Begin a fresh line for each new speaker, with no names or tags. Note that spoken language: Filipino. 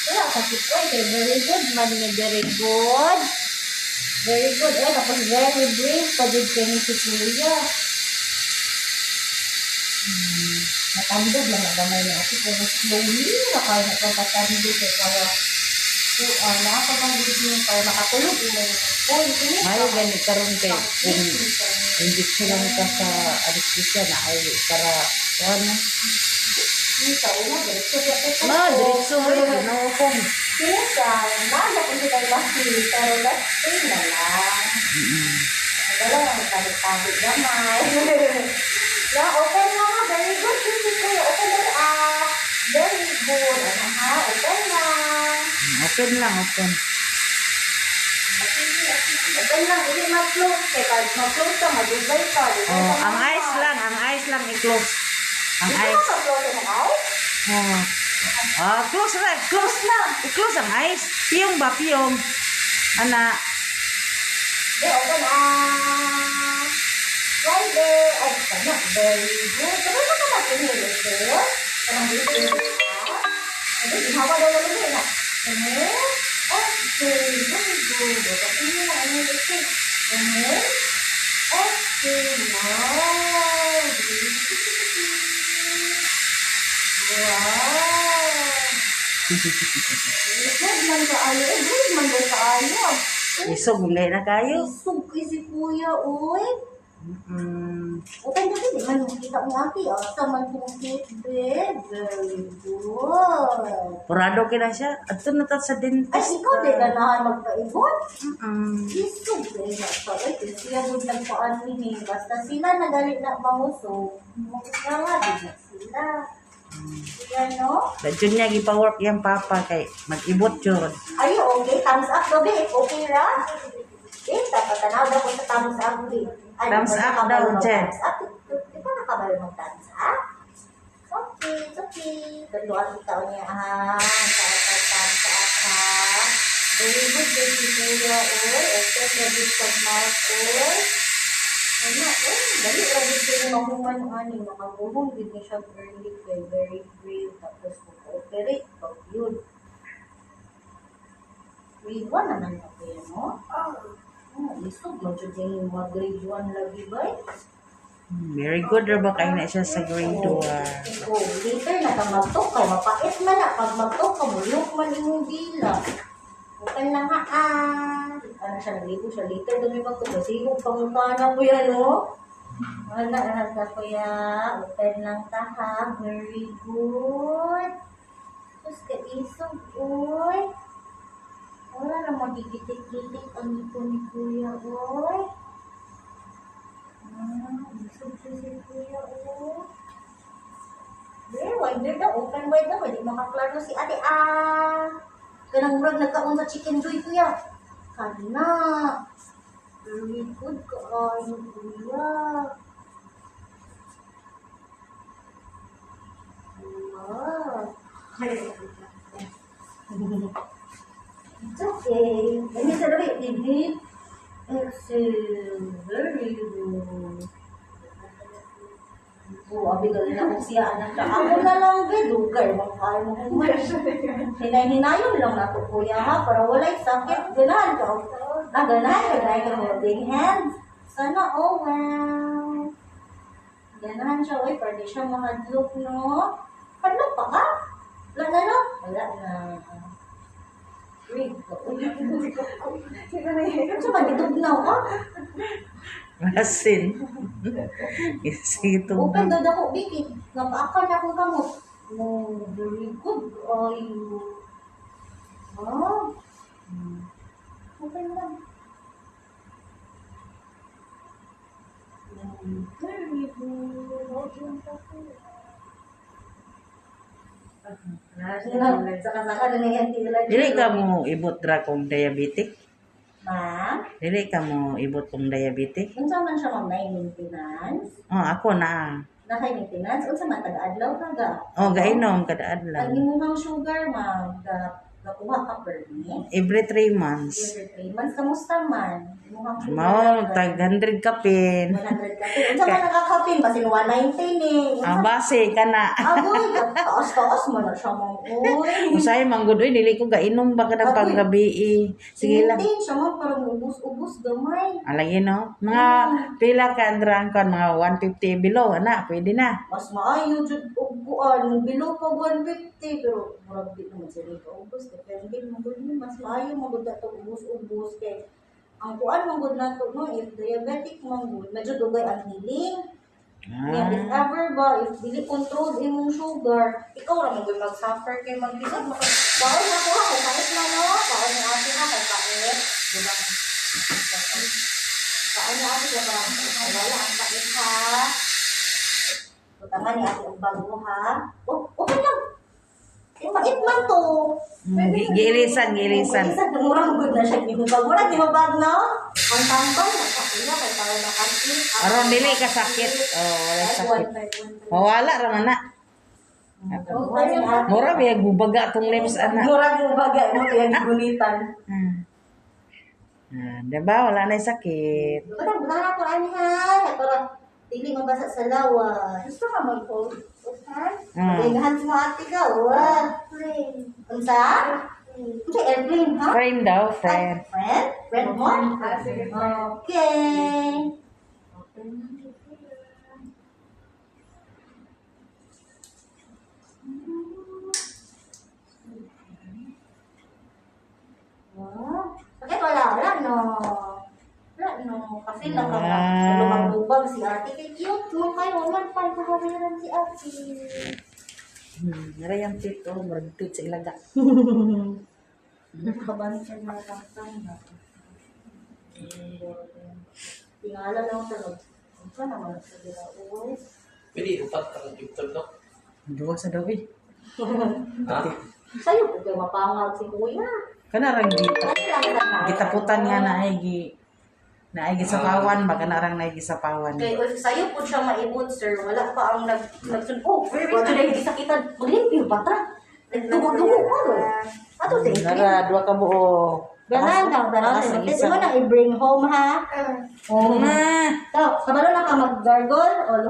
Wala, sakit ko. Very good man ni very good. Very good. Tapos very brave. Pagod ka ni si Kuya. Matandog lang na gamay na ako. Pero slowly na kaya nakapatandog. Kaya nakapagandog niyo para makatulog.
Ay, ganit karon kay kung injection ka sa anesthesia na ay para ano? Diretso mo yun, ginawakong.
Minsan, nada kung kita laki, pero laki na lang. Wala lang, tabi-tabi naman. Na, okay na nga, very good. Okay na, very good. Okay na.
Open lang, open.
Open lang, hindi ma-close. Kaya ma-close ka, mag-ubay ka.
Oh, ang eyes lang i-close. Ang eyes.
Hindi ka ma-close ang eyes?
Close na. Close na. I-close ang eyes. Piyong ba? Piyong. Ana.
Open. Right there. Ay, sana. Very good. Sabay mo naman pinili, sir. Parang dito yung hawa daw na rin na. Okay. Very good. Kasi nyo na ano yung okay. Okay. Now. Wow. Good man ka ayo. Good man ka ayo.
Isog, hindi na kayo.
Isog si Kuya, uy. Okay na din, man makita mo ate, sa man tungkit, babe. Very good.
Purado ka na siya. At ito na sa dentist.
Ay, ikaw din na nahan magpaibot. Isog, babe. Ay, siya doon nagpaan ni. Basta sila nagalit na mangusog. Mukha nga din na sila. Yan, no?
Dadyon niya, gipa-work yung papa kay mag-ibot yun.
Are you okay? Thumbs up, babe. Okay, ra? Patanaw daw ko sa thumbs up, babe.
Thumbs up daw, Jen.
Di ba nakabalo ng thumbs up? Okay, it's okay. Gandoan bitaw niya, thumbs up, ha? Very good, baby, kuya, okay, ready for mouth, dali, ready ko yung mahuman, makaguhong, din niya siya early, very brave, tapos mag-operate, pag yun. Grade 1 naman na kuya, no? Isog, medyo din yung mga grade 1 lagi ba?
Very good ra ba kayo na siya sa grade 2?
Later na kang mag-talk ka, mapait man na. Pag mag-talk ka, mulok man yung dila. Okay na nga, ano siya, naligo siya. Later, dumi mag-talk. Kasi kung pangutana po yan, no? Wala ka kuya. Open lang ta, ha? Very good. Tapos ka isog, uy. Wala na magigitik-gitik ang ito ni kuya, uy. Isog siya si kuya, uy. Very wider daw, open wide daw. Hindi makaklaro si ate, Ganang murag nagkaon sa chicken joy, kuya. Kana. Very good ka, kuya. Wow. It's okay. Ini sedikit dikit. Exhale. Very good. Abi galing na kung siya anak ka. Ako na lang, bedugay. Makakain mo kung hinay-hinayon lang na ito, kuya, ha? Para wala'y sakit. Ganahan ka. Ganahan ka holding hands. Sana, wow. Ganahan siya, pwede siya mahadlok, no? Hadlok pa ka? Wala na, no? Wala na. Wait, so, magitugnaw ka?
Masin. Ito.
Open daw ako, Biki. Napaakan na akong kamot. Very good. Open lang. Very good. Saka-saka na yan.
Dili ka mo ibot ra kung diabetic?
Ma'am?
Dili ka mo ibot kung diabetic?
Unsa man siya ma'am na maintenance?
Ako na.
Nakay maintenance? Unsa man taga-adlaw ka ga?
Gainom kada adlaw.
Ang imuhang sugar ma'am, Nakakuha ka permit.
Every 3 months.
Every 3 months, kamusta man?
Mao, tag 100 kapin.
100 ka pin. Unsa man nakakapin? Basin 190 ni.
Ang base ka na.
Aboy, taas-taas mo na siya mong uy.
Usay manggod oy dili ko gainom ba ka ng panggabi. Sige lang.
Sintin siya mo, parang ubus-ubus gamay.
Alagi no. Mga pila ka andrang kon mga 150 below ana, pwede na.
Mas maayo jud og kuan, below pa 150 pero murag di naman sila ka ubos. Depende mo gud ni mas maayo mo gud ato ubus-ubos kay ang kuan mo gud nato no if diabetic mo gud medyo dugay ang healing. Yeah, if ever ba, if dili control imong sugar, ikaw ra mo gud mag-suffer kay magbisag mo. Baon na ko kay kahit na no, baon na ate ha kay kahit, di ba? Baon na ate ka parang wala ang kahit ha. Tama ni ate ang bago ha. Oh, okay lang. Mait man to.
Gilisan.
Isa tumurang good na siya. Murag di mo bag no? Ang tambay nakakila kay para nakakit.
Aron dili ka sakit. Oh, wala sakit. Mawala ra man na. Mura biya gubaga tong lips ana.
Murag mo bagay mo kaya gunitan.
Diba? Wala na sakit.
Parang bulan ako ani ha. Para dili mabasa sa lawas. Gusto ka mag-hold? Ingahan mo ate ka. Unsa? Unsa airplane ha?
Friend daw, friend.
Friend? Friend mo? Okay. Bakit wala no. Wala no. Kasi lang ka sa lubang-lubang si ate. Kay cute mo kayo. Walang pa kahawiran si ate.
Nara yung tito, murag tit sa ilaga.
Nakaban siya na kakang na. Tingala lang sa loob. Ang ka naman sa ginauwi.
Pwede upat ka ng picture to.
Duwa sa daw eh.
Ha?
Sa'yo po kayo mapangag si kuya.
Kanarang gita.
Ano lang sa
Gitaputan nga na ay gisapawan, baga narang na gisapawan.
kaya if sa'yo po siya maibot, sir, wala pa ang nagsun. Oh, ito na yung gisakitan. Maglimpyo pa ta. Nagdugo-dugo pa ro. Ato sa ikli.
Nara, duwa ka buo.
Ganaan lang, ganaan. Ito mo na i-bring home ha.
Oo na.
So, kabalo na ka mag-gargle o